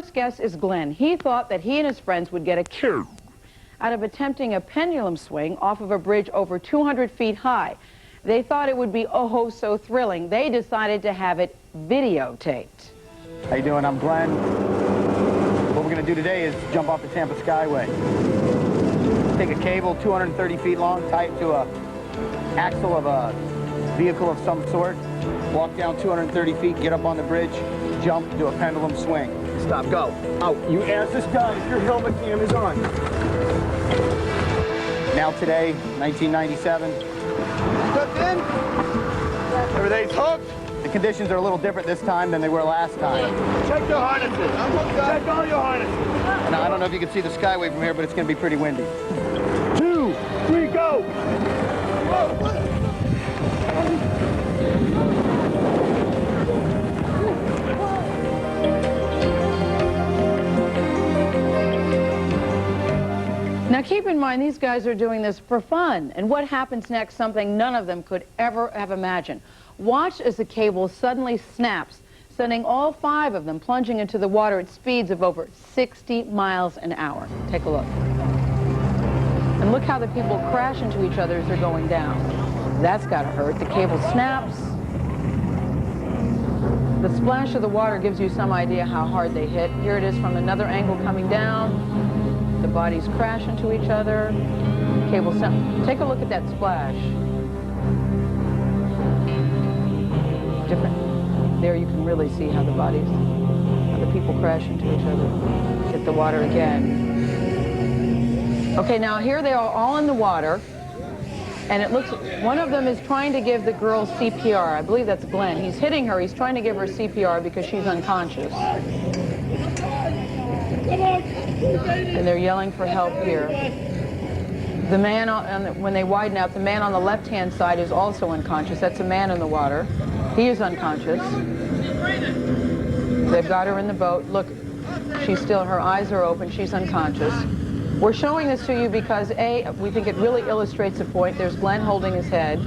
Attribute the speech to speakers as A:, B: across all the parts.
A: first guess is Glenn. He thought that he and his friends would get a kick out of attempting a pendulum swing off of a bridge over 200 feet high. They thought it would be oh so thrilling. They decided to have it videotaped.
B: How you doing? I'm Glenn. What we're going to do today is jump off the Tampa Skyway. Take a cable 230 feet long, tie it to a axle of a vehicle of some sort, walk down 230 feet, get up on the bridge, jump, do a pendulum swing. Stop, go. Out. You ask this guy if your helmet cam is on. Now today, 1997. Hooked in? Everything's hooked? The conditions are a little different this time than they were last time. Check your harnesses. I'm hooked up. Check all your harnesses. And I don't know if you can see the Skyway from here, but it's going to be pretty windy. 2, 3, go!
A: Now keep in mind, these guys are doing this for fun, and what happens next, something none of them could ever have imagined. Watch as the cable suddenly snaps, sending all 5 of them plunging into the water at speeds of over 60 miles an hour. Take a look. And look how the people crash into each other as they're going down. That's gotta hurt. The cable snaps. The splash of the water gives you some idea how hard they hit. Here it is from another angle coming down. The bodies crash into each other. Cable snap. Take a look at that splash. Different. There you can really see how the bodies, how the people crash into each other. Hit the water again. Okay, now here they are all in the water, and it looks, one of them is trying to give the girl CPR. I believe that's Glenn. He's hitting her. He's trying to give her CPR because she's unconscious. And they're yelling for help here. The man, when they widen out, the man on the left-hand side is also unconscious. That's a man in the water. He is unconscious. They've got her in the boat. Look, she's still, her eyes are open. She's unconscious. We're showing this to you because, A, we think it really illustrates the point. There's Glenn holding his head.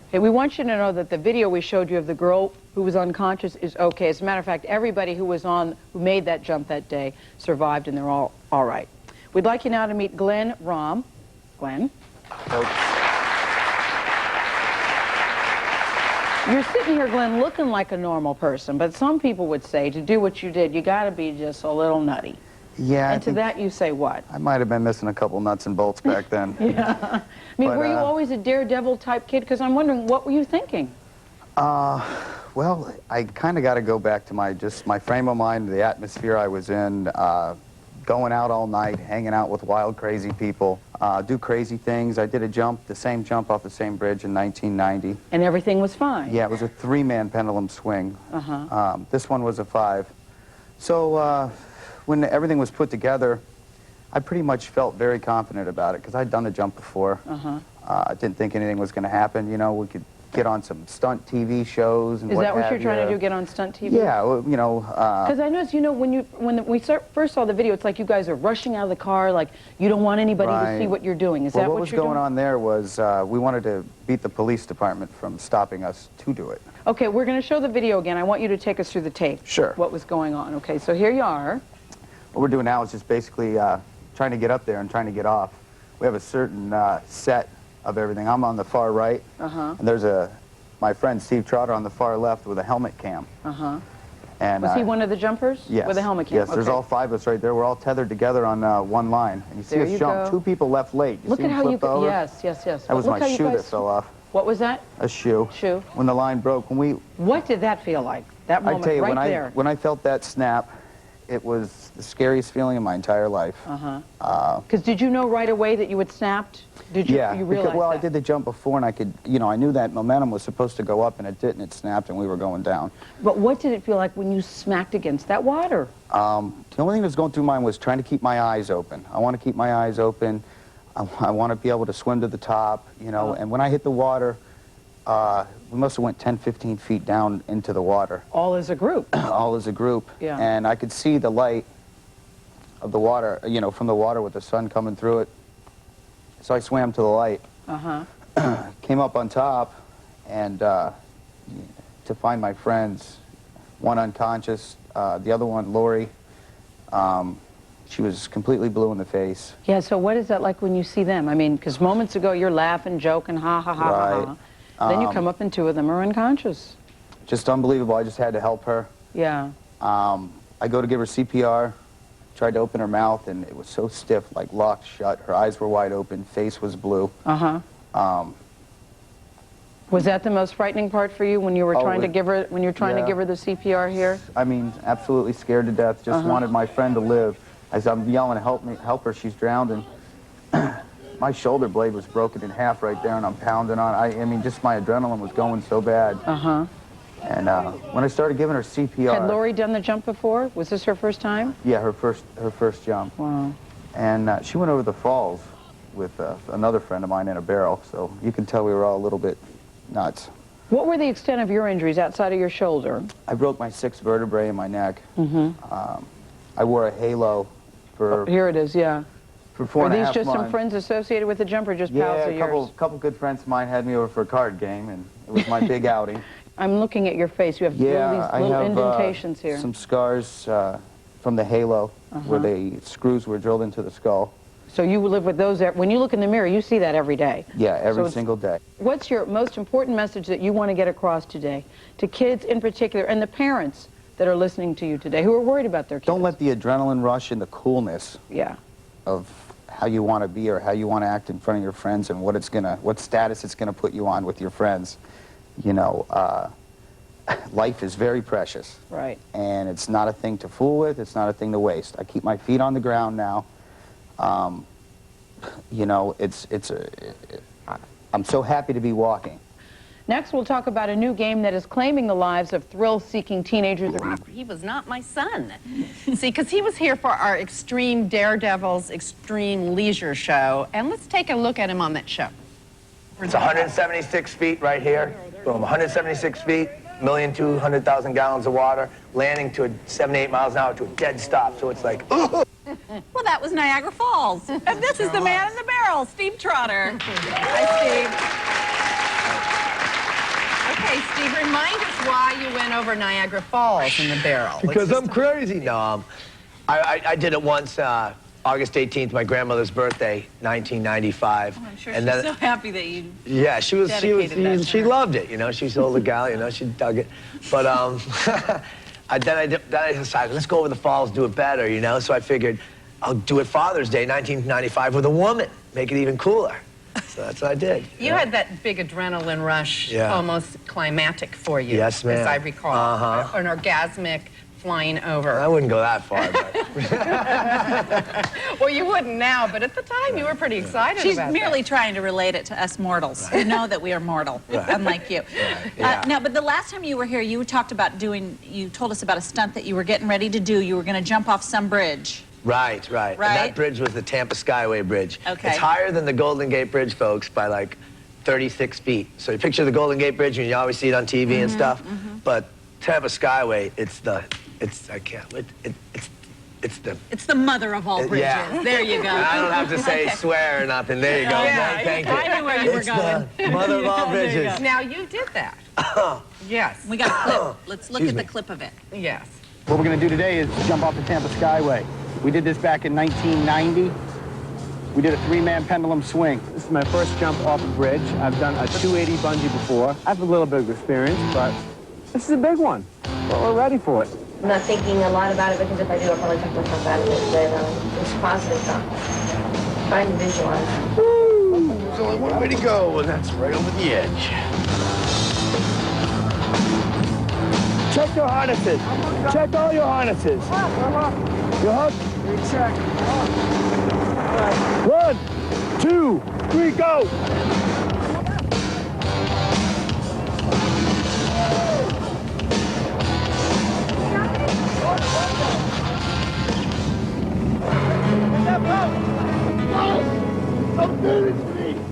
A: Okay, we want you to know that the video we showed you of the girl who was unconscious is okay. As a matter of fact, everybody who was on, who made that jump that day survived, and they're all right. We'd like you now to meet Glen Rohm. Glenn. You're sitting here, Glenn, looking like a normal person, but some people would say to do what you did, you got to be just a little nutty.
B: Yeah.
A: And to that you say what?
B: I might have been missing a couple nuts and bolts back then.
A: Yeah. I mean, were you always a daredevil type kid? Because I'm wondering, what were you thinking?
B: Well, I kind of got to go back to my frame of mind, the atmosphere I was in, going out all night, hanging out with wild, crazy people, do crazy things. I did a jump, the same jump off the same bridge in 1990.
A: And everything was fine?
B: Yeah, it was a 3-man pendulum swing. This one was a 5. So when everything was put together, I pretty much felt very confident about it because I'd done the jump before. I didn't think anything was going to happen. You know, we could get on some stunt TV shows and
A: Is that what you're trying to do, get on stunt TV?
B: Yeah, well, you know.
A: Because I noticed, you know, when we first saw the video, it's like you guys are rushing out of the car, like you don't want anybody to see what you're doing. Is that what you're doing?
B: What was going on there was we wanted to beat the police department from stopping us to do it.
A: Okay, we're going to show the video again. I want you to take us through the tape.
B: Sure.
A: What was going on. Okay, so here you are.
B: What we're doing now is just basically trying to get up there and trying to get off. We have a certain set of everything. I'm on the far right, and there's my friend Steve Trotter on the far left with a helmet cam. And,
A: was he one of the jumpers?
B: Yes.
A: With a helmet cam?
B: Yes, there's all 5 of us right there. We're all tethered together on one line. And you see us jump. Go. 2 people left late. You
A: Look
B: see
A: at how you
B: over?
A: Yes.
B: That was my shoe that fell off.
A: What was that?
B: A shoe.
A: Shoe.
B: When the line broke.
A: What did that feel like? That moment
B: I tell you,
A: there.
B: when I felt that snap, it was the scariest feeling in my entire life.
A: Because did you know right away that you had snapped? Did you?
B: Yeah.
A: You realize
B: well,
A: that?
B: I did the jump before, and I could, you know, I knew that momentum was supposed to go up, and it didn't. It snapped, and we were going down.
A: But what did it feel like when you smacked against that water?
B: The only thing that was going through mine was trying to keep my eyes open. I want to keep my eyes open. I want to be able to swim to the top, you know. And when I hit the water, we must have went 10, 15 feet down into the water.
A: All as a group.
B: All as a group.
A: Yeah.
B: And I could see the light of the water, you know, from the water with the sun coming through it. So I swam to the light. Came up on top, and to find my friends, one unconscious, The other one, Lori, she was completely blue in the face.
A: Yeah, so what is that like when you see them? I mean, because moments ago you're laughing, joking, ha, ha, ha,
B: Right.
A: ha, ha. Then you come up and two of them are unconscious.
B: Just unbelievable. I just had to help her.
A: Yeah.
B: I go to give her CPR, tried to open her mouth, and it was so stiff, like locked shut. Her eyes were wide open, face was blue.
A: Uh-huh. Was that the most frightening part for you when you were trying to give her, when you're trying to give her the CPR here?
B: I mean, absolutely scared to death. Just wanted my friend to live. As I'm yelling, help me, help her, she's drowning. My shoulder blade was broken in half right there, and I'm pounding on. I mean, just my adrenaline was going so bad.
A: Uh-huh.
B: And when I started giving her CPR...
A: Had Lori done the jump before? Was this her first time?
B: Yeah, her first jump.
A: Wow.
B: And she went over the falls with another friend of mine in a barrel, so you can tell we were all a little bit nuts.
A: What were the extent of your injuries outside of your shoulder?
B: I broke my 6th vertebrae in my neck.
A: Mm-hmm.
B: I wore a halo for...
A: Here it is, yeah.
B: For 4.5 months.
A: Are these just some friends associated with the jump or just pals of yours?
B: Yeah, a couple good friends of mine had me over for a card game, and it was my big outing.
A: I'm looking at your face. You have these little indentations here.
B: Some scars from the halo where the screws were drilled into the skull.
A: So you live with those. When you look in the mirror, you see that every day.
B: Yeah, every single day.
A: What's your most important message that you want to get across today to kids in particular and the parents that are listening to you today who are worried about their kids?
B: Don't let the adrenaline rush and the coolness of how you want to be or how you want to act in front of your friends and what status it's gonna put you on with your friends. You know, life is very precious. Right. And it's not a thing to fool with. It's not a thing to waste. I keep my feet on the ground now. You know, I'm so happy to be walking.
A: Next, we'll talk about a new game that is claiming the lives of thrill-seeking teenagers.
C: He was not my son. See, because he was here for our Extreme Daredevils Extreme Leisure show, and let's take a look at him on that show.
D: It's 176 feet right here. Boom, 176 feet, 1,200,000 gallons of water, landing to 78 miles an hour to a dead stop. So it's like, ooh.
C: Well, that was Niagara Falls. And this is the man in the barrel, Steve Trotter. Hi, Steve. Okay, Steve, remind us why you went over Niagara Falls in the barrel.
D: Because I'm crazy. No, I did it once, August 18th, my grandmother's birthday, 1995.
C: Oh, I'm sure she's so happy that you
D: she loved it, you know. She's an older gal, you know, she dug it. But then I decided, let's go over the falls, do it better, you know. So I figured I'll do it Father's Day, 1995, with a woman, make it even cooler. So that's what I did.
C: You had that big adrenaline rush, almost climactic for you.
D: Yes, ma'am.
C: As I recall. An orgasmic flying over.
D: I wouldn't go that far, but...
C: Well, you wouldn't now, but at the time you were pretty excited
E: She's
C: about
E: merely
C: that.
E: trying to relate it to us mortals who know that we are mortal, unlike you. Now, but the last time you were here, you talked about you told us about a stunt that you were getting ready to do. You were going to jump off some bridge.
D: Right. And that bridge was the Tampa Skyway Bridge.
E: Okay.
D: It's higher than the Golden Gate Bridge, folks, by like 36 feet. So you picture the Golden Gate Bridge, and you always see it on TV and stuff. But Tampa Skyway, it's
E: the mother of all bridges.
D: Yeah.
E: There you go.
D: I don't have to say swear or nothing. There you go. Thank you.
E: I knew where you were going.
D: The mother of all bridges.
C: Now, you did that. Yes.
E: We got a clip. Let's look at the clip of it.
C: Yes.
B: What we're going to do today is jump off the Tampa Skyway. We did this back in 1990. We did a 3-man pendulum swing.
F: This is my first jump off a bridge. I've done a 280 bungee before. I have a little bit of experience, but this is a big one. We're ready for it.
G: I'm not thinking a lot about it because if I do, I'll probably talk myself out of it. But it's positive thought. Trying to visualize.
D: Woo! There's only one way to go, and that's right over the edge.
F: Check your harnesses. Check all your harnesses. Your hook? Check. 1, 2, 3, go!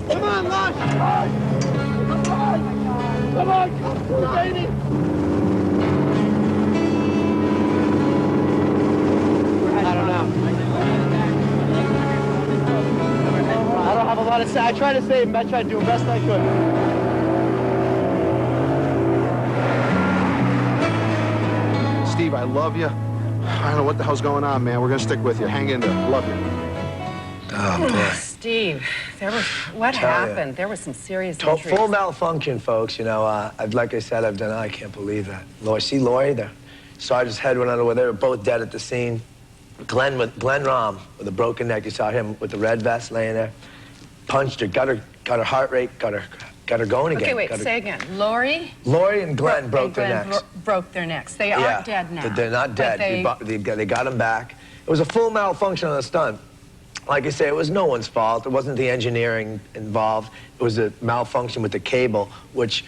F: Come on, Lush! Come on, baby! I don't know. I don't have a lot to say. I try to save him. I try to do the best I could.
H: Steve, I love you. I don't know what the hell's going on, man. We're gonna stick with you. Hang in there. Love you.
D: Oh, boy.
C: Steve, what happened? There was some serious injuries.
D: Full malfunction, folks. You know, like I said, I've done. I can't believe that. Lori, the sergeant's head went under. They were both dead at the scene. Glen Rohm with a broken neck. You saw him with the red vest laying there. Punched her, got her heart rate, got her going again.
C: Okay, wait, say again. Lori
D: and Glenn broke their necks.
C: Broke their necks. They aren't dead now.
D: They're not dead. They got them back. It was a full malfunction on the stunt. Like I say, it was no one's fault. It wasn't the engineering involved. It was a malfunction with the cable, which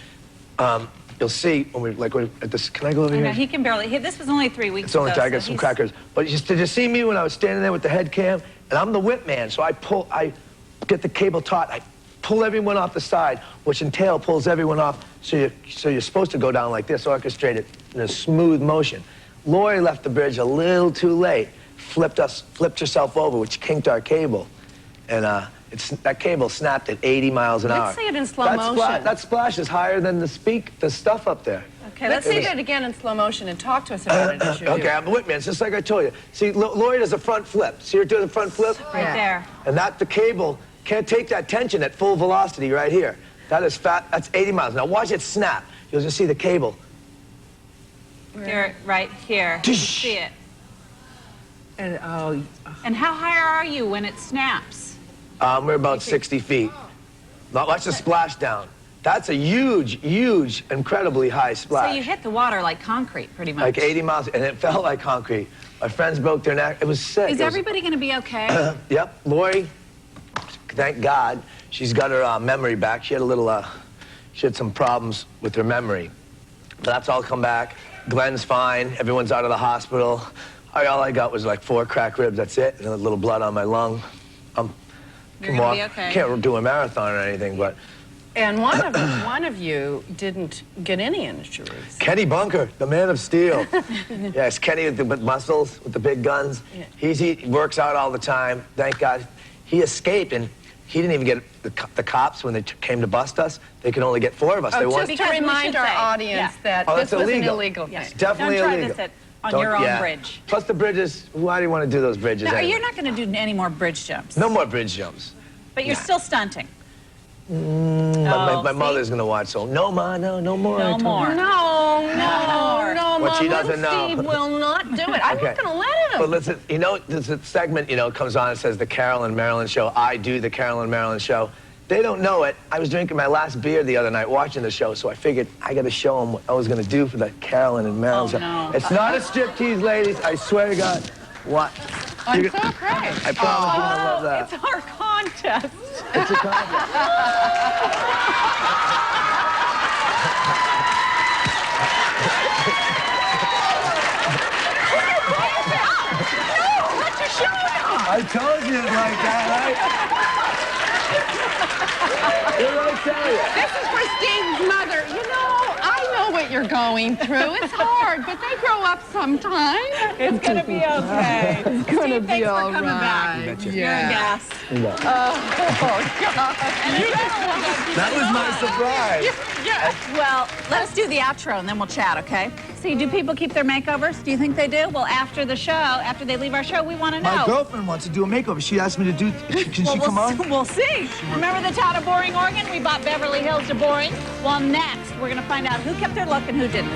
D: you'll see when we're at this. Can I go over here?
E: No, he can barely. This was only 3 weeks ago.
D: It's only I got some crackers. But did you see me when I was standing there with the head cam? And I'm the whip man, so I get the cable taut. I pull everyone off the side, which in tail pulls everyone off. So you're supposed to go down like this, orchestrated in a smooth motion. Lori left the bridge a little too late. Flipped herself over, which kinked our cable, and that cable snapped at 80 miles an hour.
C: Let's see it in slow motion.
D: That splash is higher than the stuff up there.
C: Okay, let's see that again in slow motion and talk to us about it as you do.
D: Okay, I'm the whip man. It's just like I told you. See, Lori does a front flip. See her do the front flip?
E: Right there.
D: And the cable can't take that tension at full velocity right here. That is fat. That's 80 miles. Now watch it snap. You'll just see the cable.
E: Here, right here. You see it. And how high are you when it snaps?
D: We're about 60 feet. Now watch the splash down. That's a huge, huge, incredibly high splash.
E: So you hit the water like concrete, pretty much.
D: Like 80 miles, and it felt like concrete. My friends broke their neck. It was sick.
E: Is everybody going to be okay?
D: Yep. Lori, thank God, she's got her memory back. She had she had some problems with her memory. But that's all come back. Glenn's fine. Everyone's out of the hospital. All I got was like 4 cracked ribs. That's it. And a little blood on my lung.
E: You're gonna be okay.
D: Can't do a marathon or anything, but.
C: And one of you didn't get any injuries.
D: Kenny Bunker, the man of steel. Yes, Kenny with the muscles, with the big guns. Yeah. He works out all the time. Thank God. He escaped, and he didn't even get the cops when they came to bust us. They could only get 4 of us.
C: Just to remind our audience that this was an illegal thing.
D: It's definitely
E: Don't try
D: illegal.
E: this on your own bridge.
D: Plus the bridges, why do you want to do those bridges
E: No,
D: anyway?
E: you're not going to do any more bridge jumps.
D: No more bridge jumps.
E: But you're still stunting.
D: My mother's going to watch, so no, Ma, no more.
E: No more.
C: No,
D: What she
C: Mom,
D: doesn't know.
C: Steve will not do it. I'm not going to let him.
D: But listen, there's a segment, comes on and says the Carolyn Marilyn Show. I do the Carolyn Marilyn Show. They don't know it. I was drinking my last beer the other night watching the show, so I figured I got to show them what I was going to do for the Carolyn and Marilyn Show.
E: No.
D: It's not a striptease, ladies. I swear to God. What?
C: I'm so afraid.
D: I promise you're going to love that.
E: It's our contest.
D: It's a contest. I told you it's like that, right? What did I tell you?
C: This is for Steve's mother. I know what you're going through. It's hard, but they grow up sometime.
E: It's going to be okay.
C: It's going to be
E: thanks
C: all
E: for coming back.
C: right.
E: You're a gas.
C: Oh, God.
D: That was my surprise.
E: Well, let's do the outro and then we'll chat, okay? See, do people keep their makeovers? Do you think they do? Well, after the show, after they leave our show, we want to know.
D: My girlfriend wants to do a makeover. She asked me to do. Can she come on?
E: We'll see. Remember the town of Boring, Oregon? We bought Beverly Hills to Boring. Well, next, we're going to find out who kept their look and who didn't.